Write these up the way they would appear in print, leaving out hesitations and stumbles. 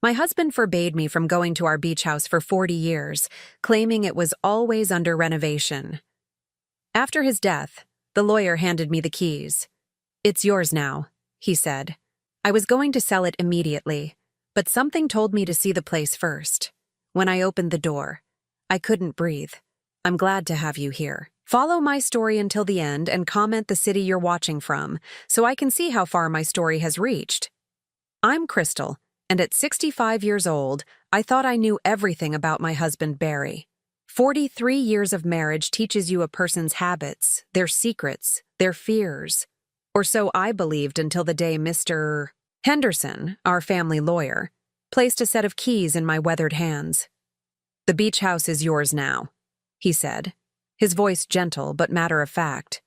My husband forbade me from going to our beach house for 40 years, claiming it was always under renovation. After his death, the lawyer handed me the keys. "It's yours now," he said. I was going to sell it immediately, but something told me to see the place first. When I opened the door, I couldn't breathe. "I'm glad to have you here. Follow my story until the end and comment the city you're watching from, so I can see how far my story has reached. I'm Crystal, and at 65 years old, I thought I knew everything about my husband Barry. 43 years of marriage teaches you a person's habits, their secrets, their fears. Or so I believed until the day Mr. Henderson, our family lawyer, placed a set of keys in my weathered hands. "The beach house is yours now," he said, his voice gentle but matter-of-fact.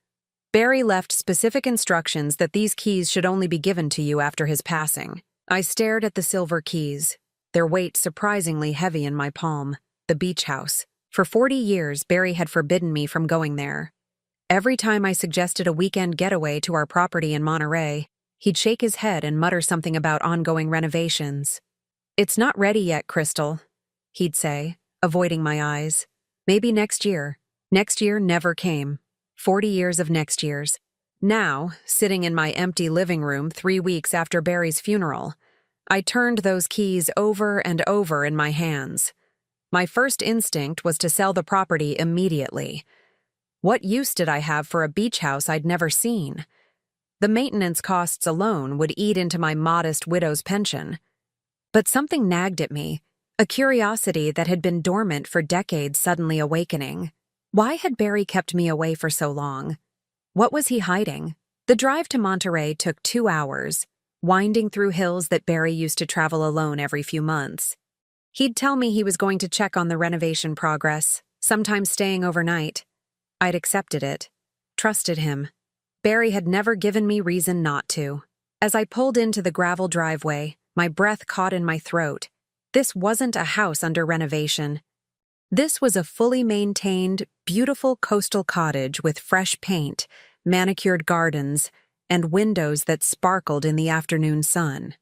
"Barry left specific instructions that these keys should only be given to you after his passing." I stared at the silver keys, their weight surprisingly heavy in my palm. The beach house. For 40 years, Barry had forbidden me from going there. Every time I suggested a weekend getaway to our property in Monterey, he'd shake his head and mutter something about ongoing renovations. "It's not ready yet, Crystal," he'd say, avoiding my eyes. "Maybe next year." Next year never came. 40 years of next years. Now, sitting in my empty living room 3 weeks after Barry's funeral, I turned those keys over and over in my hands. My first instinct was to sell the property immediately. What use did I have for a beach house I'd never seen? The maintenance costs alone would eat into my modest widow's pension. But something nagged at me, a curiosity that had been dormant for decades suddenly awakening. Why had Barry kept me away for so long? What was he hiding? The drive to Monterey took 2 hours, winding through hills that Barry used to travel alone every few months. He'd tell me he was going to check on the renovation progress, sometimes staying overnight. I'd accepted it, trusted him. Barry had never given me reason not to. As I pulled into the gravel driveway, my breath caught in my throat. This wasn't a house under renovation. This was a fully maintained, beautiful coastal cottage with fresh paint, manicured gardens, and windows that sparkled in the afternoon sun.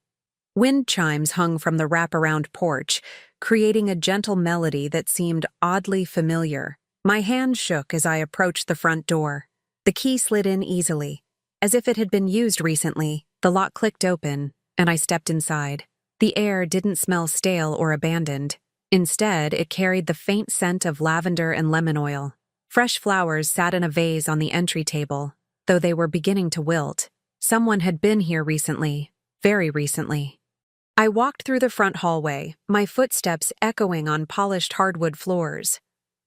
Wind chimes hung from the wraparound porch, creating a gentle melody that seemed oddly familiar. My hand shook as I approached the front door. The key slid in easily. As if it had been used recently, the lock clicked open, and I stepped inside. The air didn't smell stale or abandoned. Instead, it carried the faint scent of lavender and lemon oil. Fresh flowers sat in a vase on the entry table, though they were beginning to wilt. Someone had been here recently, very recently. I walked through the front hallway, my footsteps echoing on polished hardwood floors.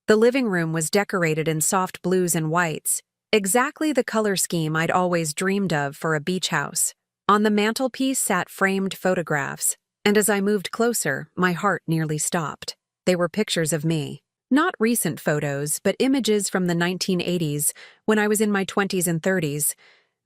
The living room was decorated in soft blues and whites, exactly the color scheme I'd always dreamed of for a beach house. On the mantelpiece sat framed photographs, and as I moved closer, my heart nearly stopped. They were pictures of me. Not recent photos, but images from the 1980s, when I was in my 20s and 30s.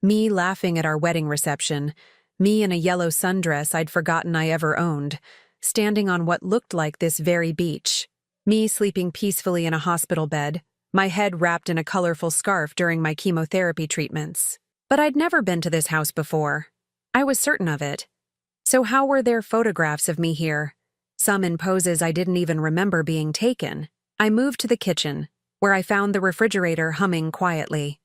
Me laughing at our wedding reception, me in a yellow sundress I'd forgotten I ever owned, standing on what looked like this very beach. Me sleeping peacefully in a hospital bed, my head wrapped in a colorful scarf during my chemotherapy treatments. But I'd never been to this house before. I was certain of it. So how were there photographs of me here? Some in poses I didn't even remember being taken. I moved to the kitchen, where I found the refrigerator humming quietly.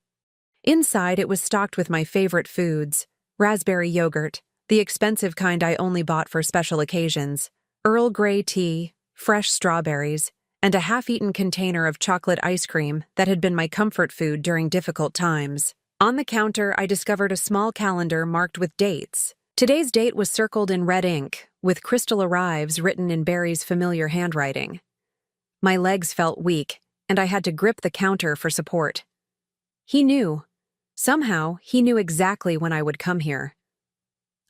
Inside, it was stocked with my favorite foods: raspberry yogurt, the expensive kind I only bought for special occasions, Earl Grey tea, fresh strawberries, and a half-eaten container of chocolate ice cream that had been my comfort food during difficult times. On the counter, I discovered a small calendar marked with dates. Today's date was circled in red ink, with "Crystal Arrives" written in Barry's familiar handwriting. My legs felt weak, and I had to grip the counter for support. He knew. Somehow, he knew exactly when I would come here.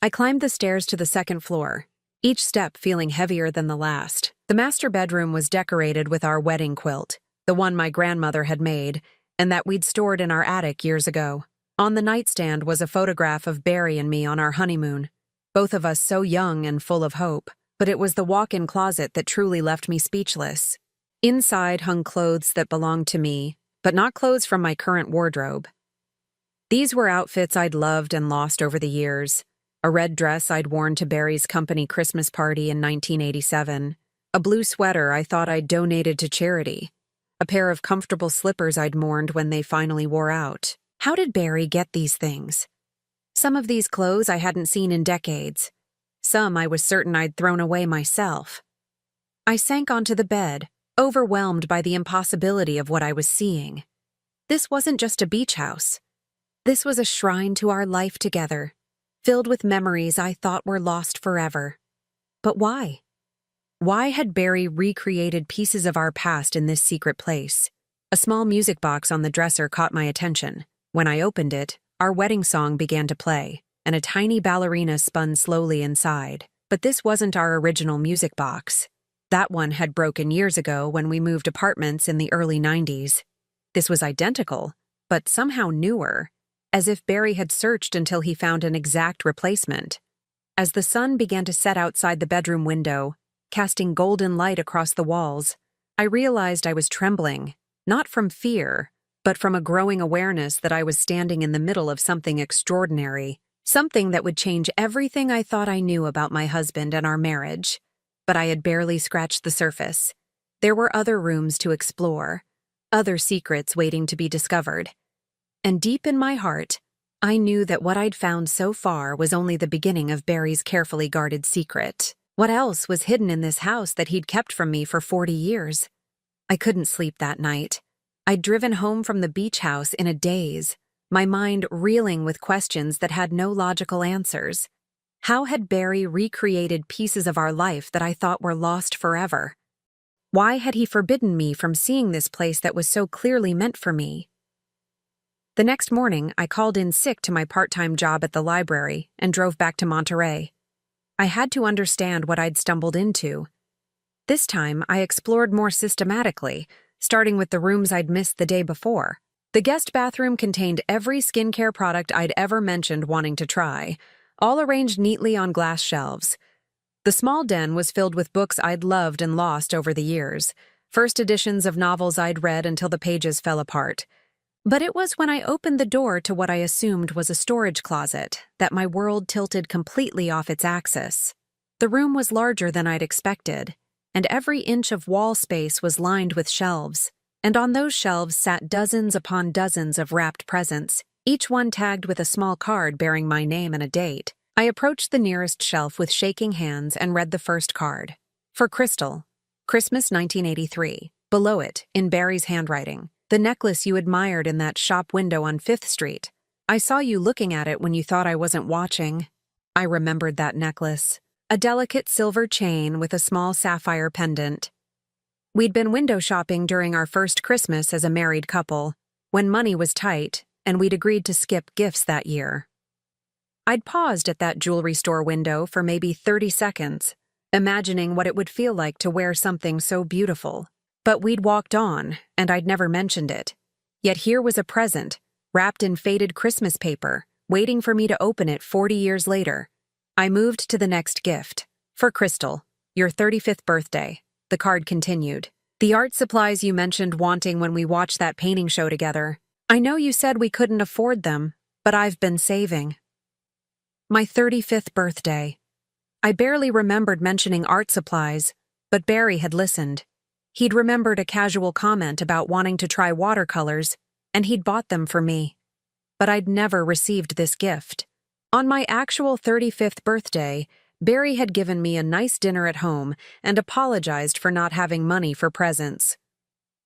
I climbed the stairs to the second floor, each step feeling heavier than the last. The master bedroom was decorated with our wedding quilt, the one my grandmother had made, and that we'd stored in our attic years ago. On the nightstand was a photograph of Barry and me on our honeymoon, both of us so young and full of hope, but it was the walk-in closet that truly left me speechless. Inside hung clothes that belonged to me, but not clothes from my current wardrobe. These were outfits I'd loved and lost over the years. A red dress I'd worn to Barry's company Christmas party in 1987, a blue sweater I thought I'd donated to charity, a pair of comfortable slippers I'd mourned when they finally wore out. How did Barry get these things? Some of these clothes I hadn't seen in decades. Some I was certain I'd thrown away myself. I sank onto the bed, overwhelmed by the impossibility of what I was seeing. This wasn't just a beach house. This was a shrine to our life together, filled with memories I thought were lost forever. But why? Why had Barry recreated pieces of our past in this secret place? A small music box on the dresser caught my attention. When I opened it, our wedding song began to play, and a tiny ballerina spun slowly inside. But this wasn't our original music box. That one had broken years ago when we moved apartments in the early 90s. This was identical, but somehow newer, as if Barry had searched until he found an exact replacement. As the sun began to set outside the bedroom window, casting golden light across the walls, I realized I was trembling, not from fear, but from a growing awareness that I was standing in the middle of something extraordinary, something that would change everything I thought I knew about my husband and our marriage. But I had barely scratched the surface. There were other rooms to explore, other secrets waiting to be discovered. And deep in my heart, I knew that what I'd found so far was only the beginning of Barry's carefully guarded secret. What else was hidden in this house that he'd kept from me for 40 years? I couldn't sleep that night. I'd driven home from the beach house in a daze, my mind reeling with questions that had no logical answers. How had Barry recreated pieces of our life that I thought were lost forever? Why had he forbidden me from seeing this place that was so clearly meant for me? The next morning, I called in sick to my part-time job at the library and drove back to Monterey. I had to understand what I'd stumbled into. This time, I explored more systematically, starting with the rooms I'd missed the day before. The guest bathroom contained every skincare product I'd ever mentioned wanting to try, all arranged neatly on glass shelves. The small den was filled with books I'd loved and lost over the years, first editions of novels I'd read until the pages fell apart. But it was when I opened the door to what I assumed was a storage closet that my world tilted completely off its axis. The room was larger than I'd expected, and every inch of wall space was lined with shelves, and on those shelves sat dozens upon dozens of wrapped presents, each one tagged with a small card bearing my name and a date. I approached the nearest shelf with shaking hands and read the first card. For Crystal, Christmas 1983. Below it, in Barry's handwriting, the necklace you admired in that shop window on 5th Street. I saw you looking at it when you thought I wasn't watching. I remembered that necklace. A delicate silver chain with a small sapphire pendant. We'd been window shopping during our first Christmas as a married couple, when money was tight, and we'd agreed to skip gifts that year. I'd paused at that jewelry store window for maybe 30 seconds, imagining what it would feel like to wear something so beautiful. But we'd walked on, and I'd never mentioned it. Yet here was a present, wrapped in faded Christmas paper, waiting for me to open it 40 years later. I moved to the next gift. For Crystal, your 35th birthday. The card continued. The art supplies you mentioned wanting when we watched that painting show together. I know you said we couldn't afford them, but I've been saving. My 35th birthday. I barely remembered mentioning art supplies, but Barry had listened. He'd remembered a casual comment about wanting to try watercolors, and he'd bought them for me. But I'd never received this gift. On my actual 35th birthday, Barry had given me a nice dinner at home and apologized for not having money for presents.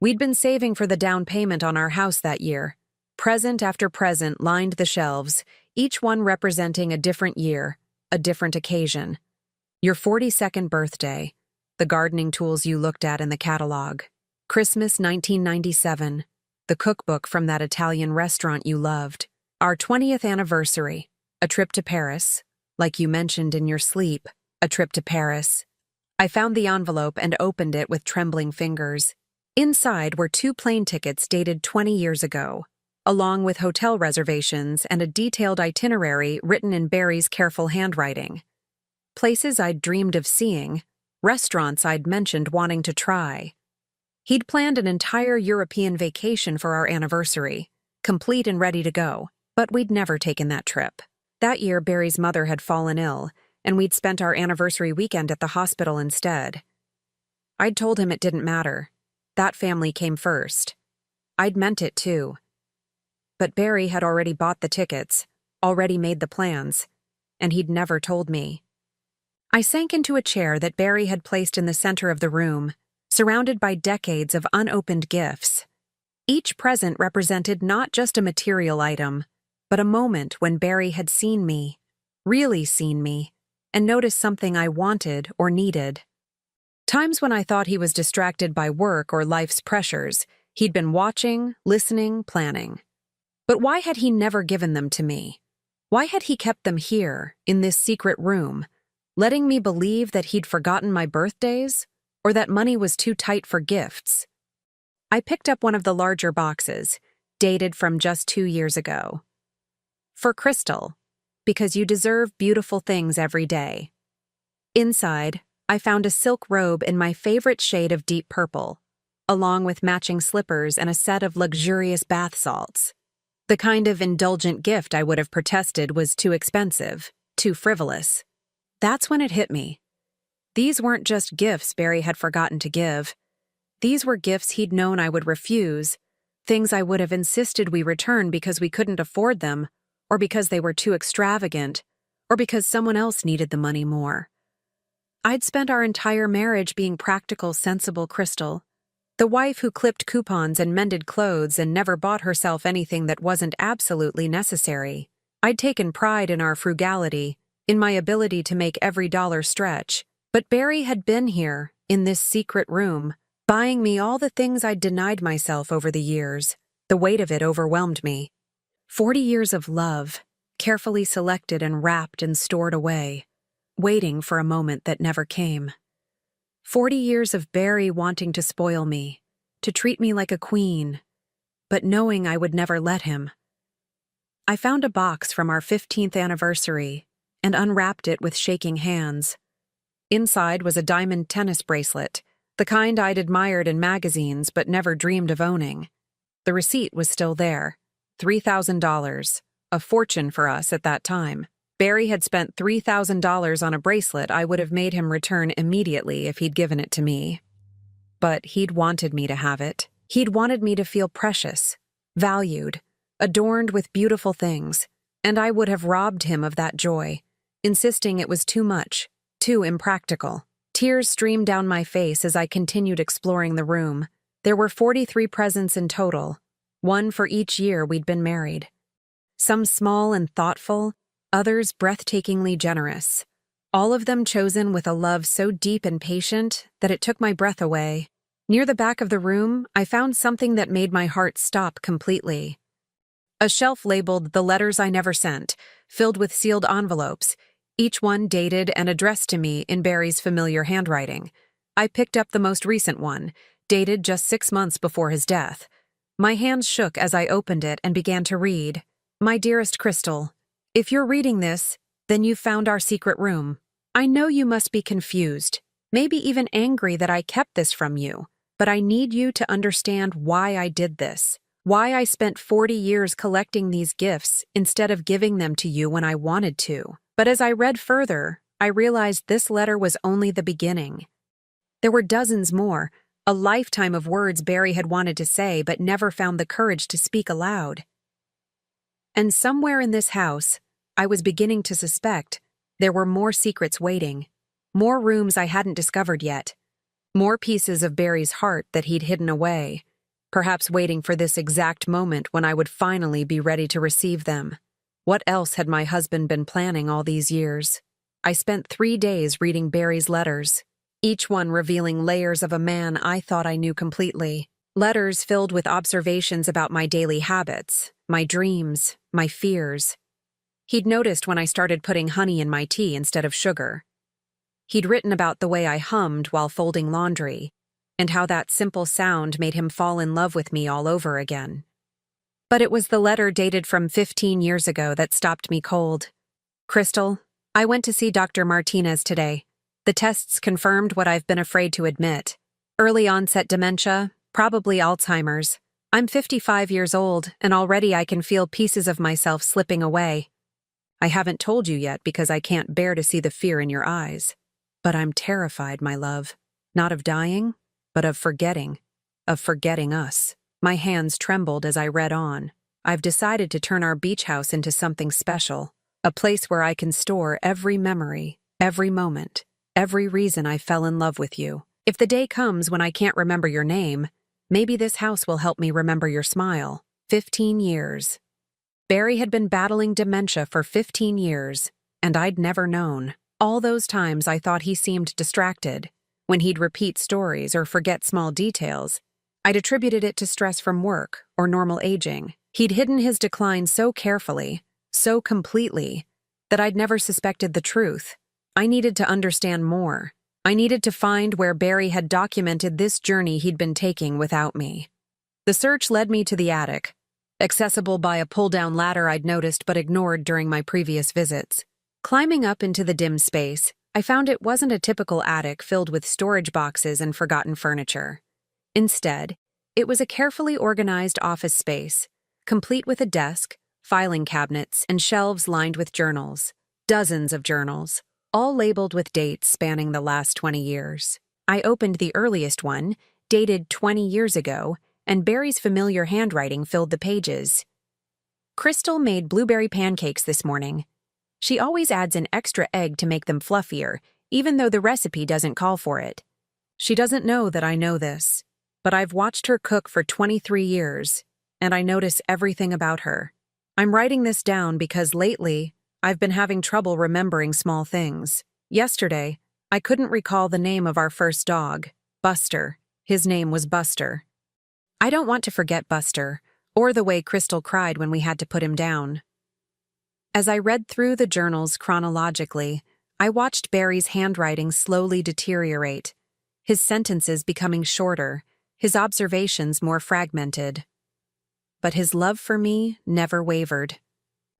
We'd been saving for the down payment on our house that year. Present after present lined the shelves, each one representing a different year, a different occasion. Your 42nd birthday, the gardening tools you looked at in the catalog. Christmas 1997, the cookbook from that Italian restaurant you loved. Our 20th anniversary, a trip to Paris, like you mentioned in your sleep, a trip to Paris. I found the envelope and opened it with trembling fingers. Inside were 2 plane tickets dated 20 years ago, along with hotel reservations and a detailed itinerary written in Barry's careful handwriting. Places I'd dreamed of seeing, restaurants I'd mentioned wanting to try. He'd planned an entire European vacation for our anniversary, complete and ready to go, but we'd never taken that trip. That year, Barry's mother had fallen ill, and we'd spent our anniversary weekend at the hospital instead. I'd told him it didn't matter. That family came first. I'd meant it too. But Barry had already bought the tickets, already made the plans, and he'd never told me. I sank into a chair that Barry had placed in the center of the room, surrounded by decades of unopened gifts. Each present represented not just a material item, but a moment when Barry had seen me, really seen me, and noticed something I wanted or needed. Times when I thought he was distracted by work or life's pressures, he'd been watching, listening, planning. But why had he never given them to me? Why had he kept them here, in this secret room, letting me believe that he'd forgotten my birthdays, or that money was too tight for gifts? I picked up one of the larger boxes, dated from just 2 years ago. For Crystal, because you deserve beautiful things every day. Inside, I found a silk robe in my favorite shade of deep purple, along with matching slippers and a set of luxurious bath salts. The kind of indulgent gift I would have protested was too expensive, too frivolous. That's when it hit me. These weren't just gifts Barry had forgotten to give. These were gifts he'd known I would refuse, things I would have insisted we return because we couldn't afford them, or because they were too extravagant, or because someone else needed the money more. I'd spent our entire marriage being practical, sensible Crystal, the wife who clipped coupons and mended clothes and never bought herself anything that wasn't absolutely necessary. I'd taken pride in our frugality, in my ability to make every dollar stretch. But Barry had been here, in this secret room, buying me all the things I'd denied myself over the years. The weight of it overwhelmed me. 40 years of love, carefully selected and wrapped and stored away, waiting for a moment that never came. 40 years of Barry wanting to spoil me, to treat me like a queen, but knowing I would never let him. I found a box from our 15th anniversary and unwrapped it with shaking hands. Inside was a diamond tennis bracelet, the kind I'd admired in magazines but never dreamed of owning. The receipt was still there, $3,000, a fortune for us at that time. Barry had spent $3,000 on a bracelet I would have made him return immediately if he'd given it to me. But he'd wanted me to have it. He'd wanted me to feel precious, valued, adorned with beautiful things, and I would have robbed him of that joy, insisting it was too much, too impractical. Tears streamed down my face as I continued exploring the room. There were 43 presents in total, one for each year we'd been married. Some small and thoughtful, others breathtakingly generous. All of them chosen with a love so deep and patient that it took my breath away. Near the back of the room, I found something that made my heart stop completely. A shelf labeled "The Letters I Never Sent," filled with sealed envelopes, each one dated and addressed to me in Barry's familiar handwriting. I picked up the most recent one, dated just 6 months before his death. My hands shook as I opened it and began to read. My dearest Crystal, if you're reading this, then you've found our secret room. I know you must be confused, maybe even angry that I kept this from you, but I need you to understand why I did this, why I spent 40 years collecting these gifts instead of giving them to you when I wanted to. But as I read further, I realized this letter was only the beginning. There were dozens more, a lifetime of words Barry had wanted to say but never found the courage to speak aloud. And somewhere in this house, I was beginning to suspect there were more secrets waiting, more rooms I hadn't discovered yet, more pieces of Barry's heart that he'd hidden away, perhaps waiting for this exact moment when I would finally be ready to receive them. What else had my husband been planning all these years? I spent 3 days reading Barry's letters, each one revealing layers of a man I thought I knew completely. Letters filled with observations about my daily habits, my dreams, my fears. He'd noticed when I started putting honey in my tea instead of sugar. He'd written about the way I hummed while folding laundry, and how that simple sound made him fall in love with me all over again. But it was the letter dated from 15 years ago that stopped me cold. Crystal, I went to see Dr. Martinez today. The tests confirmed what I've been afraid to admit. Early onset dementia, probably Alzheimer's. I'm 55 years old, and already I can feel pieces of myself slipping away. I haven't told you yet because I can't bear to see the fear in your eyes. But I'm terrified, my love. Not of dying, but of forgetting. Of forgetting us. My hands trembled as I read on. I've decided to turn our beach house into something special. A place where I can store every memory, every moment, every reason I fell in love with you. If the day comes when I can't remember your name, maybe this house will help me remember your smile. 15 years. Barry had been battling dementia for 15 years, and I'd never known. All those times I thought he seemed distracted. When he'd repeat stories or forget small details, I'd attributed it to stress from work or normal aging. He'd hidden his decline so carefully, so completely, that I'd never suspected the truth. I needed to understand more. I needed to find where Barry had documented this journey he'd been taking without me. The search led me to the attic, accessible by a pull-down ladder I'd noticed but ignored during my previous visits. Climbing up into the dim space, I found it wasn't a typical attic filled with storage boxes and forgotten furniture. Instead, it was a carefully organized office space, complete with a desk, filing cabinets, and shelves lined with journals. Dozens of journals, all labeled with dates spanning the last 20 years. I opened the earliest one, dated 20 years ago, and Barry's familiar handwriting filled the pages. Crystal made blueberry pancakes this morning. She always adds an extra egg to make them fluffier, even though the recipe doesn't call for it. She doesn't know that I know this, but I've watched her cook for 23 years, and I notice everything about her. I'm writing this down because lately, I've been having trouble remembering small things. Yesterday, I couldn't recall the name of our first dog, Buster. His name was Buster. I don't want to forget Buster, or the way Crystal cried when we had to put him down. As I read through the journals chronologically, I watched Barry's handwriting slowly deteriorate, his sentences becoming shorter, his observations more fragmented. But his love for me never wavered.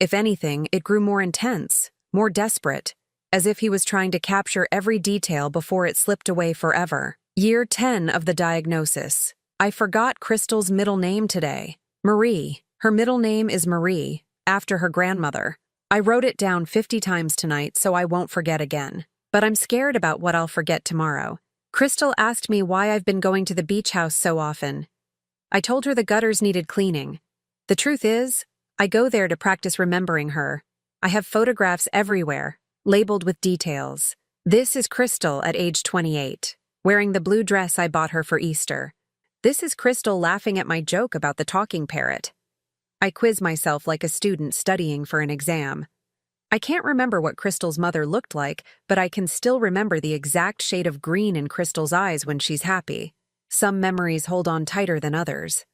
If anything, it grew more intense, more desperate, as if he was trying to capture every detail before it slipped away forever. Year 10 of the diagnosis. I forgot Crystal's middle name today. Marie. Her middle name is Marie, after her grandmother. I wrote it down 50 times tonight so I won't forget again. But I'm scared about what I'll forget tomorrow. Crystal asked me why I've been going to the beach house so often. I told her the gutters needed cleaning. The truth is, I go there to practice remembering her. I have photographs everywhere, labeled with details. This is Crystal at age 28, wearing the blue dress I bought her for Easter. This is Crystal laughing at my joke about the talking parrot. I quiz myself like a student studying for an exam. I can't remember what Crystal's mother looked like, but I can still remember the exact shade of green in Crystal's eyes when she's happy. Some memories hold on tighter than others.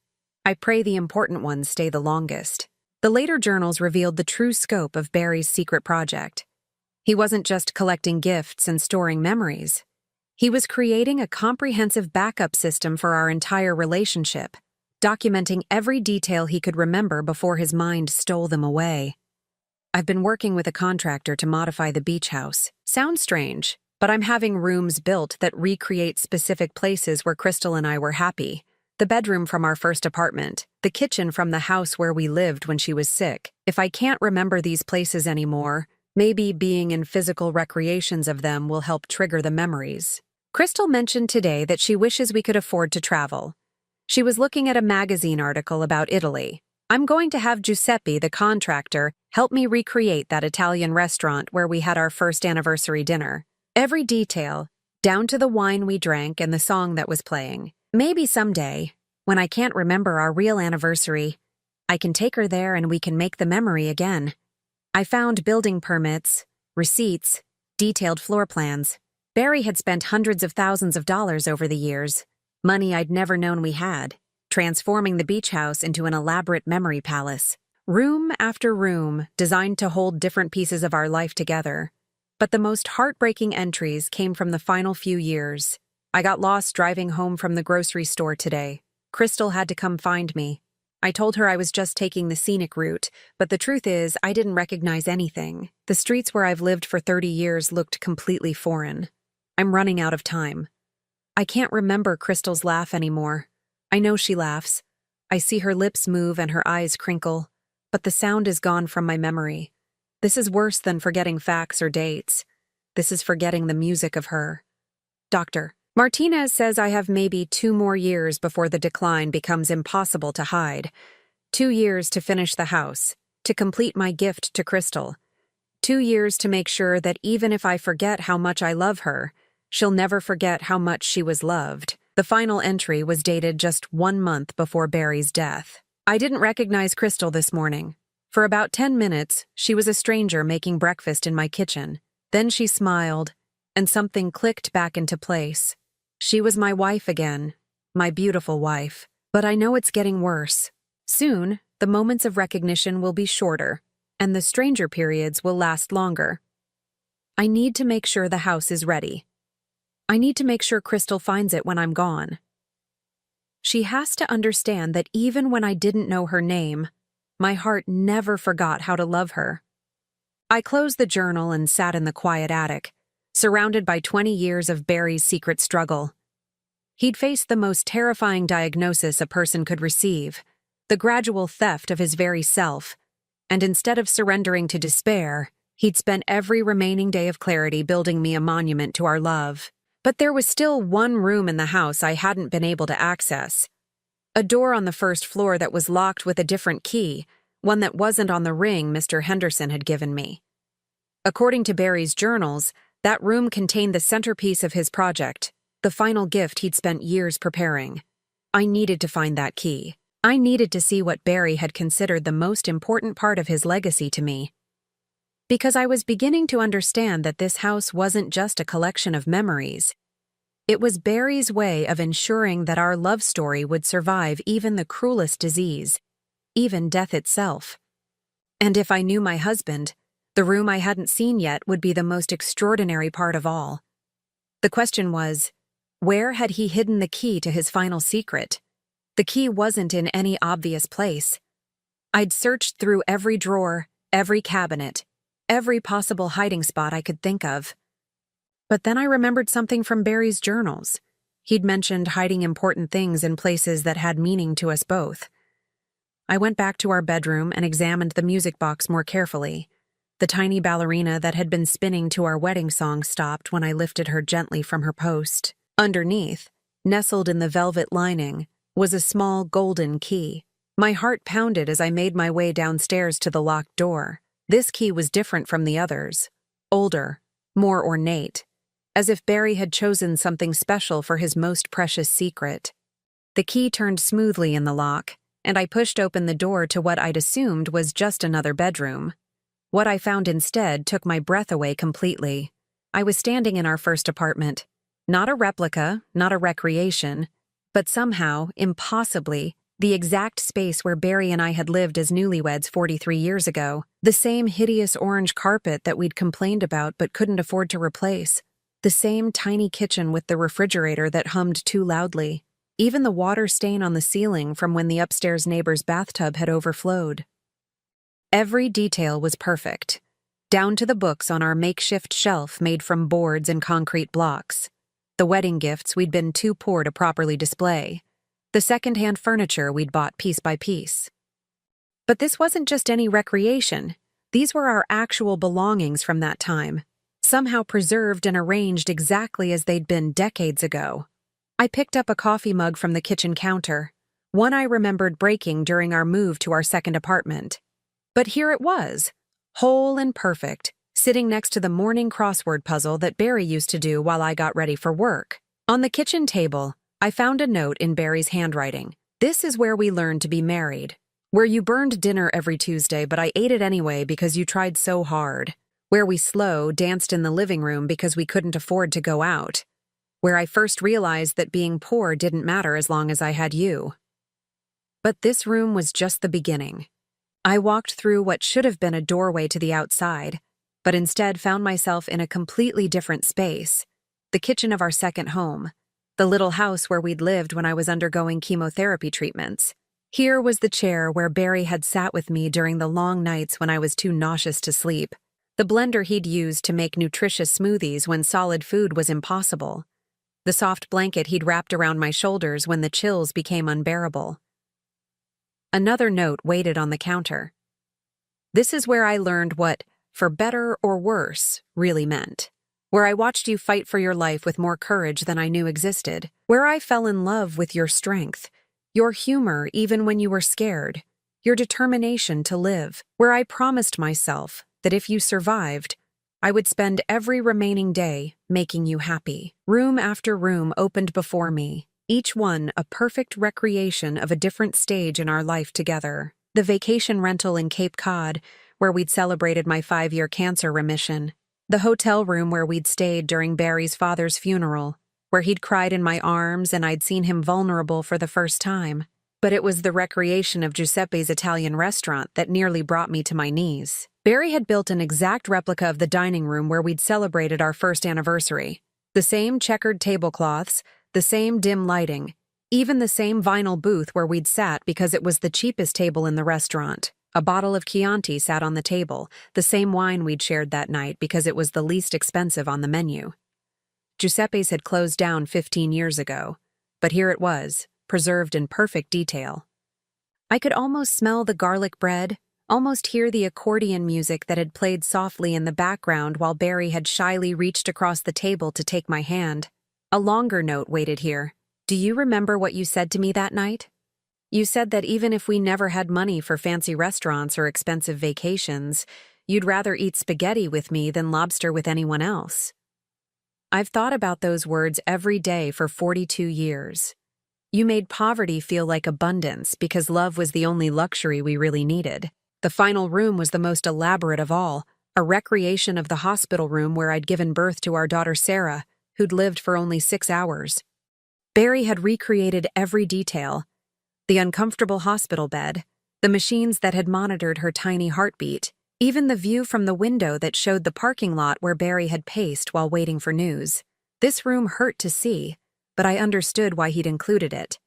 I pray the important ones stay the longest. The later journals revealed the true scope of Barry's secret project. He wasn't just collecting gifts and storing memories. He was creating a comprehensive backup system for our entire relationship, documenting every detail he could remember before his mind stole them away. I've been working with a contractor to modify the beach house. Sounds strange, but I'm having rooms built that recreate specific places where Crystal and I were happy. The bedroom from our first apartment, the kitchen from the house where we lived when she was sick. If I can't remember these places anymore, maybe being in physical recreations of them will help trigger the memories. Crystal mentioned today that she wishes we could afford to travel. She was looking at a magazine article about Italy. I'm going to have Giuseppe, the contractor, help me recreate that Italian restaurant where we had our first anniversary dinner. Every detail, down to the wine we drank and the song that was playing. Maybe someday, when I can't remember our real anniversary, I can take her there and we can make the memory again. I found building permits, receipts, detailed floor plans. Barry had spent hundreds of thousands of dollars over the years, money I'd never known we had, transforming the beach house into an elaborate memory palace. Room after room, designed to hold different pieces of our life together. But the most heartbreaking entries came from the final few years. I got lost driving home from the grocery store today. Crystal had to come find me. I told her I was just taking the scenic route, but the truth is I didn't recognize anything. The streets where I've lived for 30 years looked completely foreign. I'm running out of time. I can't remember Crystal's laugh anymore. I know she laughs. I see her lips move and her eyes crinkle, but the sound is gone from my memory. This is worse than forgetting facts or dates. This is forgetting the music of her. Doctor Martinez says I have maybe 2 more years before the decline becomes impossible to hide. 2 years to finish the house, to complete my gift to Crystal. 2 years to make sure that even if I forget how much I love her, she'll never forget how much she was loved. The final entry was dated just 1 month before Barry's death. I didn't recognize Crystal this morning. For about 10 minutes, she was a stranger making breakfast in my kitchen. Then she smiled, and something clicked back into place. She was my wife again, my beautiful wife. But I know it's getting worse. Soon, the moments of recognition will be shorter, and the stranger periods will last longer. I need to make sure the house is ready. I need to make sure Crystal finds it when I'm gone. She has to understand that even when I didn't know her name, my heart never forgot how to love her. I closed the journal and sat in the quiet attic, surrounded by 20 years of Barry's secret struggle. He'd faced the most terrifying diagnosis a person could receive, the gradual theft of his very self, and instead of surrendering to despair, he'd spent every remaining day of clarity building me a monument to our love. But there was still one room in the house I hadn't been able to access. A door on the first floor that was locked with a different key, one that wasn't on the ring Mr. Henderson had given me. According to Barry's journals, that room contained the centerpiece of his project, the final gift he'd spent years preparing. I needed to find that key. I needed to see what Barry had considered the most important part of his legacy to me. Because I was beginning to understand that this house wasn't just a collection of memories. It was Barry's way of ensuring that our love story would survive even the cruelest disease, even death itself. And if I knew my husband, the room I hadn't seen yet would be the most extraordinary part of all. The question was, where had he hidden the key to his final secret? The key wasn't in any obvious place. I'd searched through every drawer, every cabinet, every possible hiding spot I could think of. But then I remembered something from Barry's journals. He'd mentioned hiding important things in places that had meaning to us both. I went back to our bedroom and examined the music box more carefully. The tiny ballerina that had been spinning to our wedding song stopped when I lifted her gently from her post. Underneath, nestled in the velvet lining, was a small golden key. My heart pounded as I made my way downstairs to the locked door. This key was different from the others, older, more ornate, as if Barry had chosen something special for his most precious secret. The key turned smoothly in the lock, and I pushed open the door to what I'd assumed was just another bedroom. What I found instead took my breath away completely. I was standing in our first apartment. Not a replica, not a recreation, but somehow, impossibly, the exact space where Barry and I had lived as newlyweds 43 years ago. The same hideous orange carpet that we'd complained about but couldn't afford to replace. The same tiny kitchen with the refrigerator that hummed too loudly. Even the water stain on the ceiling from when the upstairs neighbor's bathtub had overflowed. Every detail was perfect, down to the books on our makeshift shelf made from boards and concrete blocks. The wedding gifts we'd been too poor to properly display. The second-hand furniture we'd bought piece by piece. But this wasn't just any recreation. These were our actual belongings from that time, somehow preserved and arranged exactly as they'd been decades ago. I picked up a coffee mug from the kitchen counter, one I remembered breaking during our move to our second apartment. But here it was, whole and perfect, sitting next to the morning crossword puzzle that Barry used to do while I got ready for work. On the kitchen table, I found a note in Barry's handwriting. "This is where we learned to be married. Where you burned dinner every Tuesday, but I ate it anyway because you tried so hard. Where we slow danced in the living room because we couldn't afford to go out. Where I first realized that being poor didn't matter as long as I had you." But this room was just the beginning. I walked through what should have been a doorway to the outside, but instead found myself in a completely different space, the kitchen of our second home, the little house where we'd lived when I was undergoing chemotherapy treatments. Here was the chair where Barry had sat with me during the long nights when I was too nauseous to sleep, the blender he'd used to make nutritious smoothies when solid food was impossible, the soft blanket he'd wrapped around my shoulders when the chills became unbearable. Another note waited on the counter. "This is where I learned what for better or worse, really meant. Where I watched you fight for your life with more courage than I knew existed. Where I fell in love with your strength, your humor even when you were scared, your determination to live. Where I promised myself that if you survived, I would spend every remaining day making you happy. Room after room opened before me, each one a perfect recreation of a different stage in our life together. The vacation rental in Cape Cod, where we'd celebrated my 5-year cancer remission. The hotel room where we'd stayed during Barry's father's funeral, where he'd cried in my arms and I'd seen him vulnerable for the first time. But it was the recreation of Giuseppe's Italian restaurant that nearly brought me to my knees. Barry had built an exact replica of the dining room where we'd celebrated our first anniversary. The same checkered tablecloths, the same dim lighting, even the same vinyl booth where we'd sat because it was the cheapest table in the restaurant. A bottle of Chianti sat on the table, the same wine we'd shared that night because it was the least expensive on the menu. Giuseppe's had closed down 15 years ago, but here it was, preserved in perfect detail. I could almost smell the garlic bread, almost hear the accordion music that had played softly in the background while Barry had shyly reached across the table to take my hand. A longer note waited here. Do you remember what you said to me that night? You said that even if we never had money for fancy restaurants or expensive vacations, you'd rather eat spaghetti with me than lobster with anyone else. I've thought about those words every day for 42 years. You made poverty feel like abundance because love was the only luxury we really needed. The final room was the most elaborate of all, a recreation of the hospital room where I'd given birth to our daughter Sarah, who'd lived for only 6 hours. Barry had recreated every detail: the uncomfortable hospital bed, the machines that had monitored her tiny heartbeat, even the view from the window that showed the parking lot where Barry had paced while waiting for news. This room hurt to see, but I understood why he'd included it.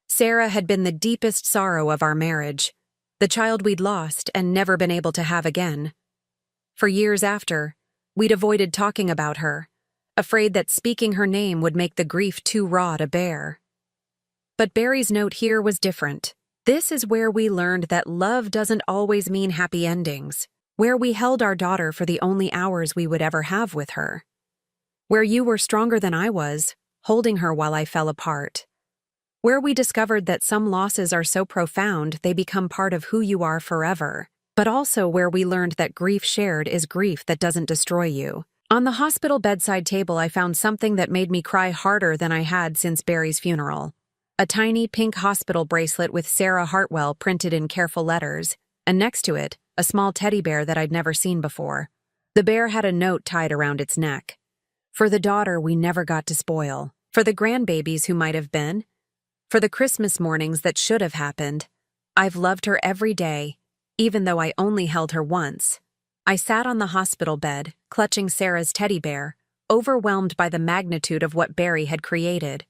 Sarah had been the deepest sorrow of our marriage, the child we'd lost and never been able to have again. For years after, we'd avoided talking about her, afraid that speaking her name would make the grief too raw to bear. But Barry's note here was different. This is where we learned that love doesn't always mean happy endings, where we held our daughter for the only hours we would ever have with her, where you were stronger than I was, holding her while I fell apart, where we discovered that some losses are so profound they become part of who you are forever, but also where we learned that grief shared is grief that doesn't destroy you. On the hospital bedside table, I found something that made me cry harder than I had since Barry's funeral. A tiny pink hospital bracelet with Sarah Hartwell printed in careful letters, and next to it, a small teddy bear that I'd never seen before. The bear had a note tied around its neck. For the daughter we never got to spoil, for the grandbabies who might have been, for the Christmas mornings that should have happened. I've loved her every day, even though I only held her once. I sat on the hospital bed, clutching Sarah's teddy bear, overwhelmed by the magnitude of what Barry had created.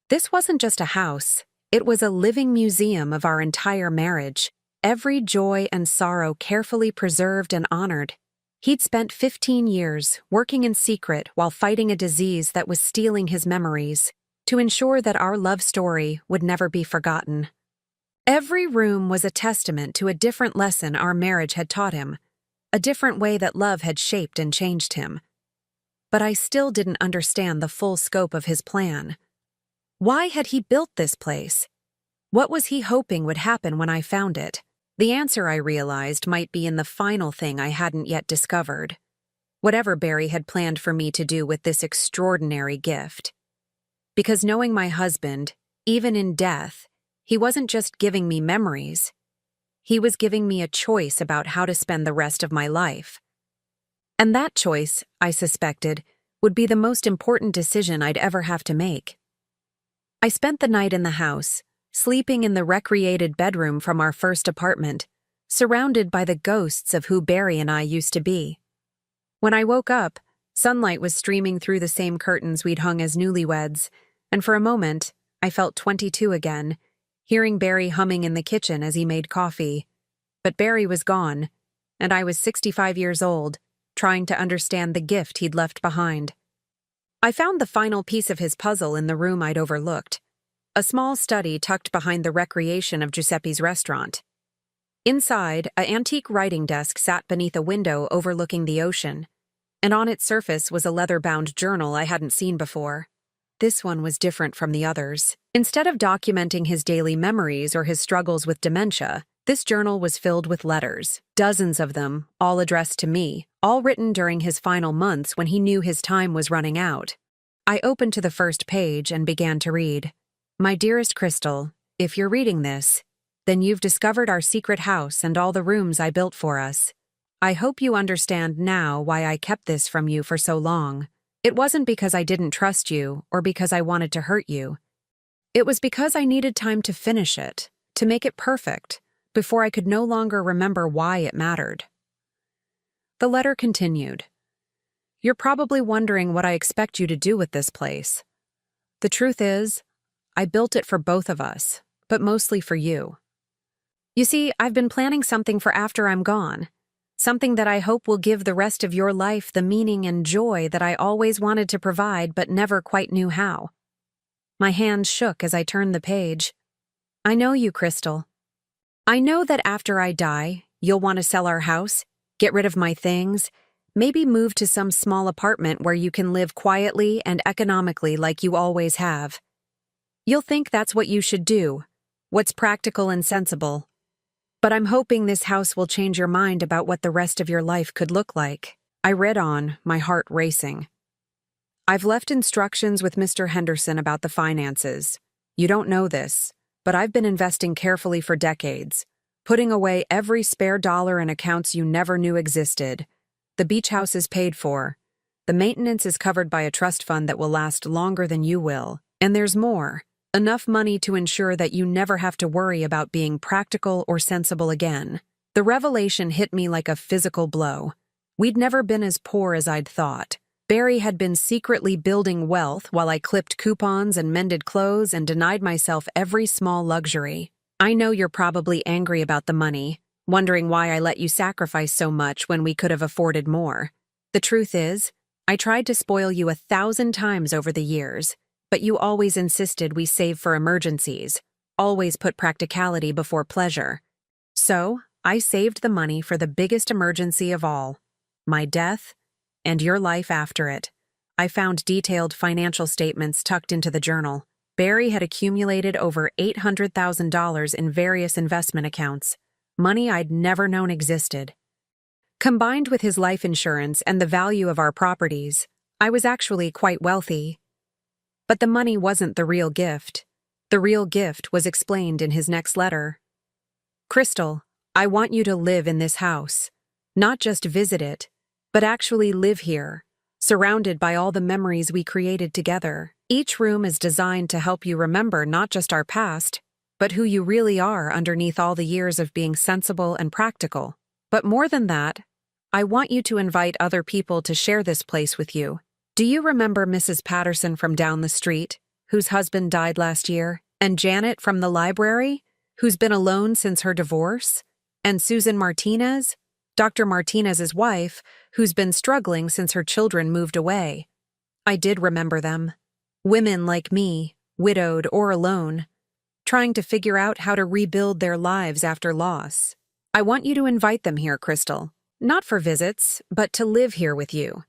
This wasn't just a house, it was a living museum of our entire marriage, every joy and sorrow carefully preserved and honored. He'd spent 15 years working in secret while fighting a disease that was stealing his memories, to ensure that our love story would never be forgotten. Every room was a testament to a different lesson our marriage had taught him, a different way that love had shaped and changed him. But I still didn't understand the full scope of his plan. Why had he built this place? What was he hoping would happen when I found it? The answer, I realized, might be in the final thing I hadn't yet discovered. Whatever Barry had planned for me to do with this extraordinary gift. Because knowing my husband, even in death, he wasn't just giving me memories. He was giving me a choice about how to spend the rest of my life. And that choice, I suspected, would be the most important decision I'd ever have to make. I spent the night in the house, sleeping in the recreated bedroom from our first apartment, surrounded by the ghosts of who Barry and I used to be. When I woke up, sunlight was streaming through the same curtains we'd hung as newlyweds, and for a moment, I felt 22 again, hearing Barry humming in the kitchen as he made coffee. But Barry was gone, and I was 65 years old, trying to understand the gift he'd left behind. I found the final piece of his puzzle in the room I'd overlooked, a small study tucked behind the recreation of Giuseppe's restaurant. Inside, an antique writing desk sat beneath a window overlooking the ocean, and on its surface was a leather-bound journal I hadn't seen before. This one was different from the others. Instead of documenting his daily memories or his struggles with dementia, this journal was filled with letters, dozens of them, all addressed to me, all written during his final months when he knew his time was running out. I opened to the first page and began to read. My dearest Crystal, if you're reading this, then you've discovered our secret house and all the rooms I built for us. I hope you understand now why I kept this from you for so long. It wasn't because I didn't trust you or because I wanted to hurt you. It was because I needed time to finish it, to make it perfect, before I could no longer remember why it mattered. The letter continued. You're probably wondering what I expect you to do with this place. The truth is, I built it for both of us, but mostly for you. You see, I've been planning something for after I'm gone. Something that I hope will give the rest of your life the meaning and joy that I always wanted to provide but never quite knew how. My hands shook as I turned the page. I know you, Crystal. I know that after I die, you'll want to sell our house, get rid of my things, maybe move to some small apartment where you can live quietly and economically like you always have. You'll think that's what you should do, what's practical and sensible. But I'm hoping this house will change your mind about what the rest of your life could look like. I read on, my heart racing. I've left instructions with Mr. Henderson about the finances. You don't know this, but I've been investing carefully for decades, putting away every spare dollar in accounts you never knew existed. The beach house is paid for. The maintenance is covered by a trust fund that will last longer than you will. And there's more. Enough money to ensure that you never have to worry about being practical or sensible again. The revelation hit me like a physical blow. We'd never been as poor as I'd thought. Barry had been secretly building wealth while I clipped coupons and mended clothes and denied myself every small luxury. I know you're probably angry about the money, wondering why I let you sacrifice so much when we could have afforded more. The truth is, I tried to spoil you 1,000 times over the years. But you always insisted we save for emergencies, always put practicality before pleasure. So, I saved the money for the biggest emergency of all, my death and your life after it. I found detailed financial statements tucked into the journal. Barry had accumulated over $800,000 in various investment accounts, money I'd never known existed. Combined with his life insurance and the value of our properties, I was actually quite wealthy. But the money wasn't the real gift. The real gift was explained in his next letter. Crystal, I want you to live in this house. Not just visit it, but actually live here, surrounded by all the memories we created together. Each room is designed to help you remember not just our past, but who you really are underneath all the years of being sensible and practical. But more than that, I want you to invite other people to share this place with you. Do you remember Mrs. Patterson from down the street, whose husband died last year? And Janet from the library, who's been alone since her divorce? And Susan Martinez, Dr. Martinez's wife, who's been struggling since her children moved away? I did remember them. Women like me, widowed or alone, trying to figure out how to rebuild their lives after loss. I want you to invite them here, Crystal. Not for visits, but to live here with you.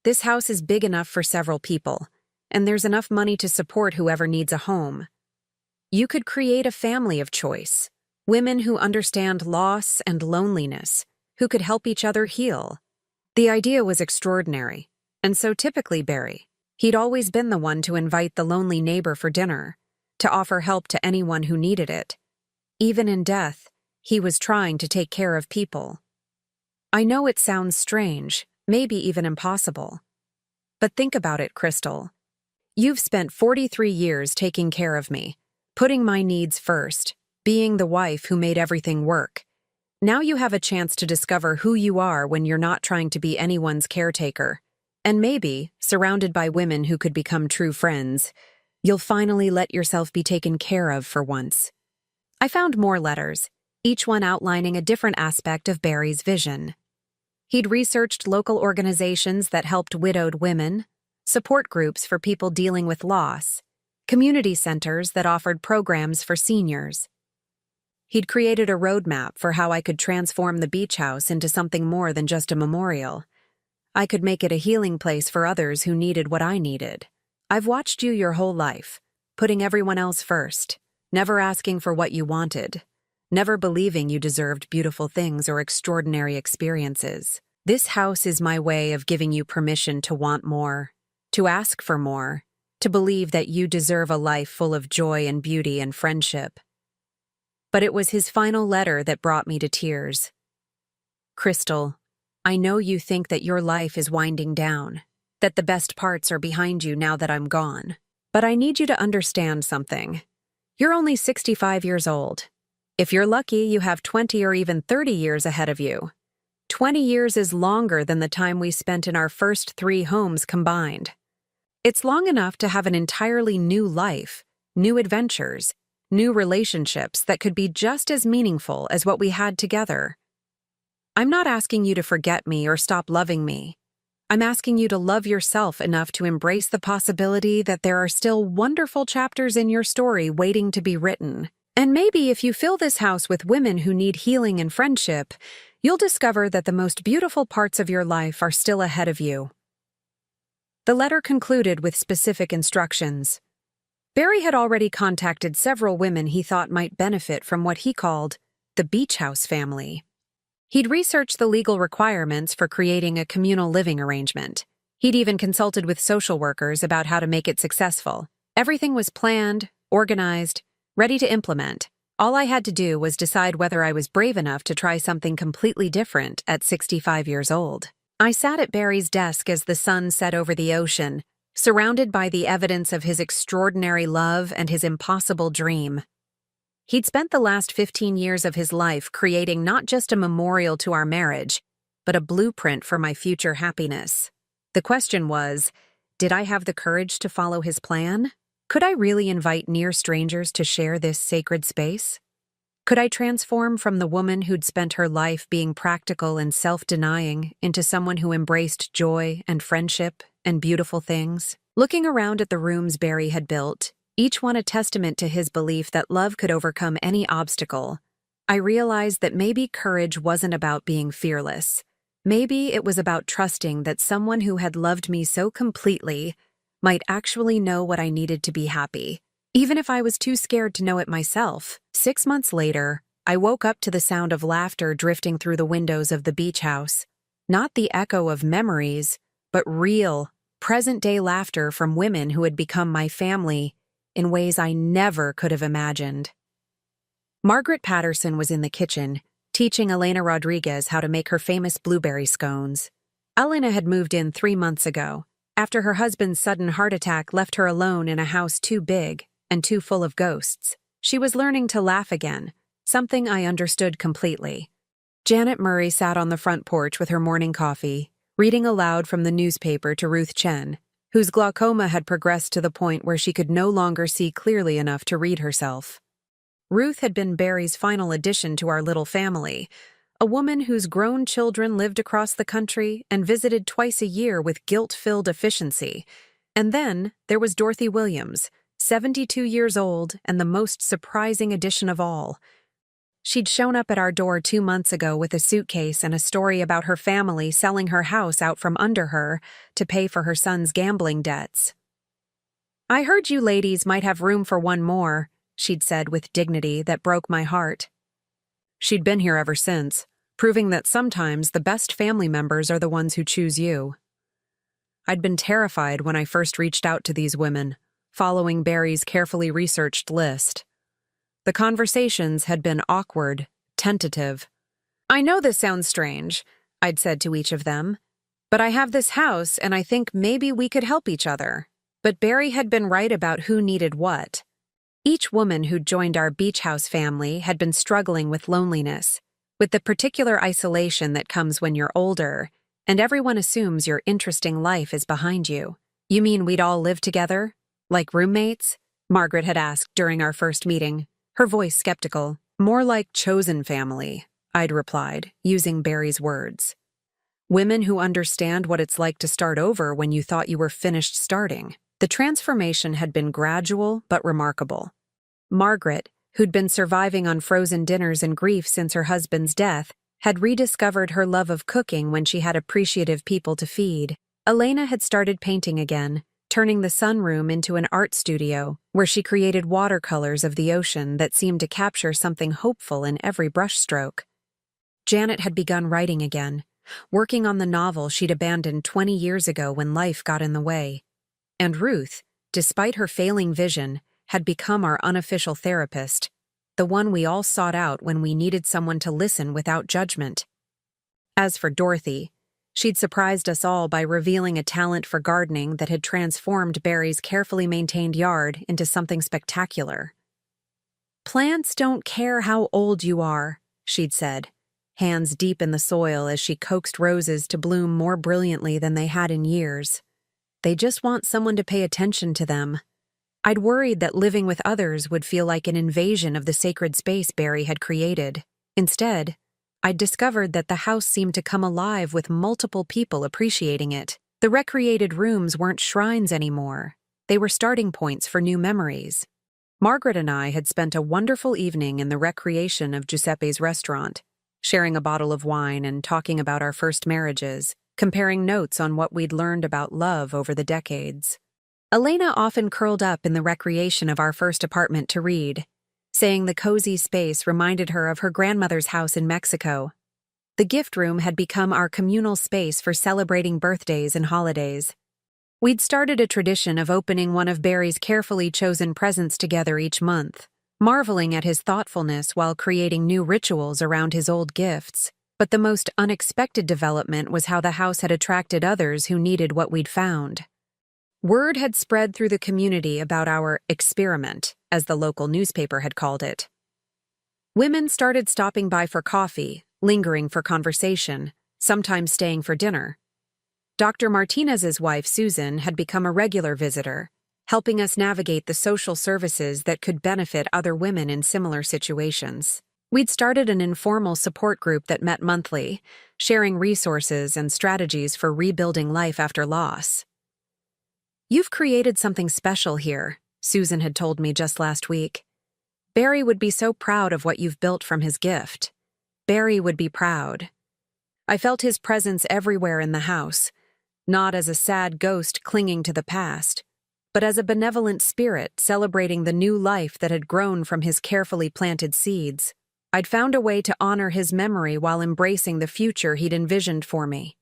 This house is big enough for several people, and there's enough money to support whoever needs a home. You could create a family of choice, women who understand loss and loneliness, who could help each other heal. The idea was extraordinary, and so typically Barry. He'd always been the one to invite the lonely neighbor for dinner, to offer help to anyone who needed it. Even in death, he was trying to take care of people. I know it sounds strange, maybe even impossible. But think about it, Crystal. You've spent 43 years taking care of me, putting my needs first, being the wife who made everything work. Now you have a chance to discover who you are when you're not trying to be anyone's caretaker. And maybe, surrounded by women who could become true friends, you'll finally let yourself be taken care of for once. I found more letters, each one outlining a different aspect of Barry's vision. He'd researched local organizations that helped widowed women, support groups for people dealing with loss, community centers that offered programs for seniors. He'd created a roadmap for how I could transform the beach house into something more than just a memorial. I could make it a healing place for others who needed what I needed. I've watched you your whole life, putting everyone else first, never asking for what you wanted, never believing you deserved beautiful things or extraordinary experiences. This house is my way of giving you permission to want more, to ask for more, to believe that you deserve a life full of joy and beauty and friendship. But it was his final letter that brought me to tears. Crystal, I know you think that your life is winding down, that the best parts are behind you now that I'm gone. But I need you to understand something. You're only 65 years old. If you're lucky, you have 20 or even 30 years ahead of you. 20 years is longer than the time we spent in our first 3 homes combined. It's long enough to have an entirely new life, new adventures, new relationships that could be just as meaningful as what we had together. I'm not asking you to forget me or stop loving me. I'm asking you to love yourself enough to embrace the possibility that there are still wonderful chapters in your story waiting to be written. And maybe if you fill this house with women who need healing and friendship, you'll discover that the most beautiful parts of your life are still ahead of you. The letter concluded with specific instructions. Barry had already contacted several women he thought might benefit from what he called the beach house family. He'd researched the legal requirements for creating a communal living arrangement. He'd even consulted with social workers about how to make it successful. Everything was planned, organized, ready to implement. All I had to do was decide whether I was brave enough to try something completely different at 65 years old. I sat at Barry's desk as the sun set over the ocean, surrounded by the evidence of his extraordinary love and his impossible dream. He'd spent the last 15 years of his life creating not just a memorial to our marriage, but a blueprint for my future happiness. The question was, did I have the courage to follow his plan? Could I really invite near strangers to share this sacred space? Could I transform from the woman who'd spent her life being practical and self-denying into someone who embraced joy and friendship and beautiful things? Looking around at the rooms Barry had built, each one a testament to his belief that love could overcome any obstacle, I realized that maybe courage wasn't about being fearless. Maybe it was about trusting that someone who had loved me so completely might actually know what I needed to be happy, even if I was too scared to know it myself. 6 months later, I woke up to the sound of laughter drifting through the windows of the beach house. Not the echo of memories, but real, present-day laughter from women who had become my family in ways I never could have imagined. Margaret Patterson was in the kitchen, teaching Elena Rodriguez how to make her famous blueberry scones. Elena had moved in 3 months ago, after her husband's sudden heart attack left her alone in a house too big and too full of ghosts. She was learning to laugh again, something I understood completely. Janet Murray sat on the front porch with her morning coffee, reading aloud from the newspaper to Ruth Chen, whose glaucoma had progressed to the point where she could no longer see clearly enough to read herself. Ruth had been Barry's final addition to our little family, a woman whose grown children lived across the country and visited twice a year with guilt-filled efficiency. And then there was Dorothy Williams, 72 years old and the most surprising addition of all. She'd shown up at our door 2 months ago with a suitcase and a story about her family selling her house out from under her to pay for her son's gambling debts. "I heard you ladies might have room for one more," she'd said with dignity that broke my heart. She'd been here ever since, proving that sometimes the best family members are the ones who choose you. I'd been terrified when I first reached out to these women, following Barry's carefully researched list. The conversations had been awkward, tentative. "I know this sounds strange," I'd said to each of them, "but I have this house and I think maybe we could help each other." But Barry had been right about who needed what. Each woman who'd joined our beach house family had been struggling with loneliness, with the particular isolation that comes when you're older, and everyone assumes your interesting life is behind you. "You mean we'd all live together? Like roommates?" Margaret had asked during our first meeting, her voice skeptical. "More like chosen family," I'd replied, using Barry's words. "Women who understand what it's like to start over when you thought you were finished starting." The transformation had been gradual but remarkable. Margaret, who'd been surviving on frozen dinners and grief since her husband's death, had rediscovered her love of cooking when she had appreciative people to feed. Elena had started painting again, turning the sunroom into an art studio where she created watercolors of the ocean that seemed to capture something hopeful in every brushstroke. Janet had begun writing again, working on the novel she'd abandoned 20 years ago when life got in the way. And Ruth, despite her failing vision, had become our unofficial therapist, the one we all sought out when we needed someone to listen without judgment. As for Dorothy, she'd surprised us all by revealing a talent for gardening that had transformed Barry's carefully maintained yard into something spectacular. "Plants don't care how old you are," she'd said, hands deep in the soil as she coaxed roses to bloom more brilliantly than they had in years. "They just want someone to pay attention to them." I'd worried that living with others would feel like an invasion of the sacred space Barry had created. Instead, I'd discovered that the house seemed to come alive with multiple people appreciating it. The recreated rooms weren't shrines anymore. They were starting points for new memories. Margaret and I had spent a wonderful evening in the recreation of Giuseppe's restaurant, sharing a bottle of wine and talking about our first marriages, comparing notes on what we'd learned about love over the decades. Elena often curled up in the recreation of our first apartment to read, saying the cozy space reminded her of her grandmother's house in Mexico. The gift room had become our communal space for celebrating birthdays and holidays. We'd started a tradition of opening one of Barry's carefully chosen presents together each month, marveling at his thoughtfulness while creating new rituals around his old gifts. But the most unexpected development was how the house had attracted others who needed what we'd found. Word had spread through the community about our experiment, as the local newspaper had called it. Women started stopping by for coffee, lingering for conversation, sometimes staying for dinner. Dr. Martinez's wife, Susan, had become a regular visitor, helping us navigate the social services that could benefit other women in similar situations. We'd started an informal support group that met monthly, sharing resources and strategies for rebuilding life after loss. "You've created something special here," Susan had told me just last week. "Barry would be so proud of what you've built from his gift. Barry would be proud." I felt his presence everywhere in the house, not as a sad ghost clinging to the past, but as a benevolent spirit celebrating the new life that had grown from his carefully planted seeds. I'd found a way to honor his memory while embracing the future he'd envisioned for me.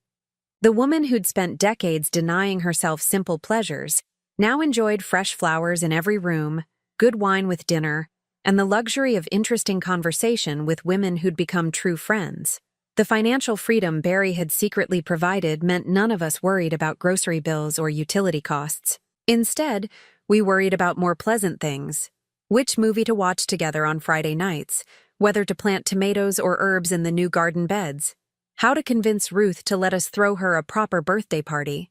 The woman who'd spent decades denying herself simple pleasures now enjoyed fresh flowers in every room, good wine with dinner, and the luxury of interesting conversation with women who'd become true friends. The financial freedom Barry had secretly provided meant none of us worried about grocery bills or utility costs. Instead, we worried about more pleasant things: which movie to watch together on Friday nights, whether to plant tomatoes or herbs in the new garden beds, how to convince Ruth to let us throw her a proper birthday party.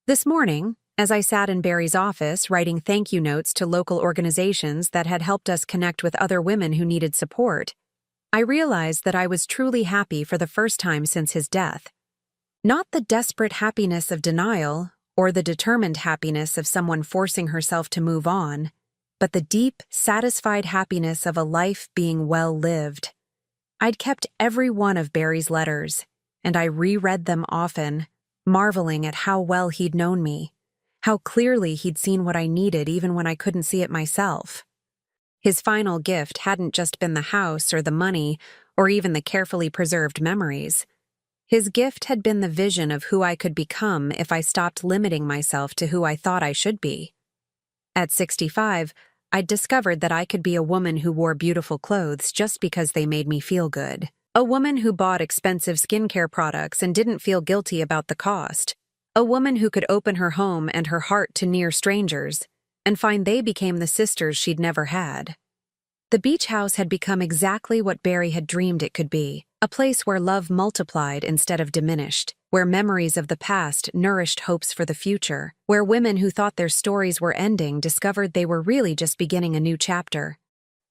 This morning, as I sat in Barry's office writing thank you notes to local organizations that had helped us connect with other women who needed support, I realized that I was truly happy for the first time since his death. Not the desperate happiness of denial or the determined happiness of someone forcing herself to move on, but the deep, satisfied happiness of a life being well lived. I'd kept every one of Barry's letters, and I reread them often, marveling at how well he'd known me, how clearly he'd seen what I needed even when I couldn't see it myself. His final gift hadn't just been the house or the money or even the carefully preserved memories. His gift had been the vision of who I could become if I stopped limiting myself to who I thought I should be. At 65, I'd discovered that I could be a woman who wore beautiful clothes just because they made me feel good. A woman who bought expensive skincare products and didn't feel guilty about the cost. A woman who could open her home and her heart to near strangers and find they became the sisters she'd never had. The beach house had become exactly what Barry had dreamed it could be, a place where love multiplied instead of diminished, where memories of the past nourished hopes for the future, where women who thought their stories were ending discovered they were really just beginning a new chapter.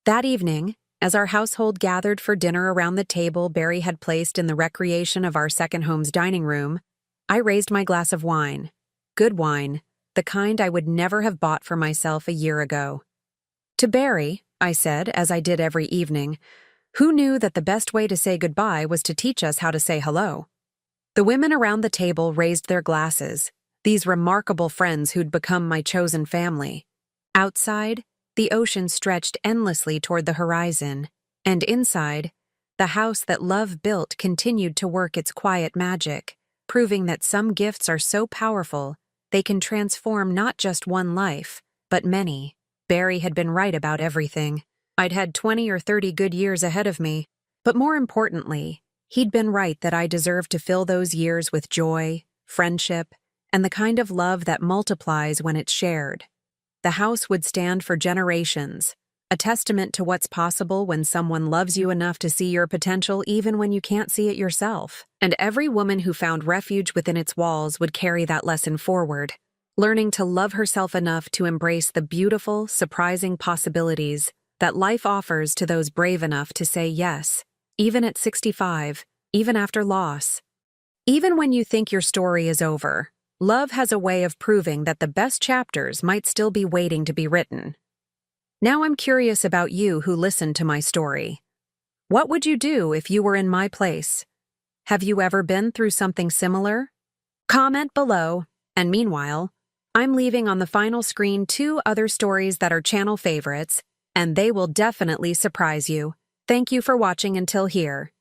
That evening, as our household gathered for dinner around the table Barry had placed in the recreation of our second home's dining room, I raised my glass of wine. Good wine, the kind I would never have bought for myself a year ago. To Barry, I said, as I did every evening, who knew that the best way to say goodbye was to teach us how to say hello? The women around the table raised their glasses, these remarkable friends who'd become my chosen family. Outside, the ocean stretched endlessly toward the horizon, and inside, the house that love built continued to work its quiet magic, proving that some gifts are so powerful they can transform not just one life, but many. Barry had been right about everything. I'd had 20 or 30 good years ahead of me, but more importantly, he'd been right that I deserved to fill those years with joy, friendship, and the kind of love that multiplies when it's shared. The house would stand for generations, a testament to what's possible when someone loves you enough to see your potential even when you can't see it yourself. And every woman who found refuge within its walls would carry that lesson forward, learning to love herself enough to embrace the beautiful, surprising possibilities that life offers to those brave enough to say yes, even at 65, even after loss. Even when you think your story is over, love has a way of proving that the best chapters might still be waiting to be written. Now I'm curious about you who listened to my story. What would you do if you were in my place? Have you ever been through something similar? Comment below, and meanwhile, I'm leaving on the final screen 2 other stories that are channel favorites, and they will definitely surprise you. Thank you for watching until here.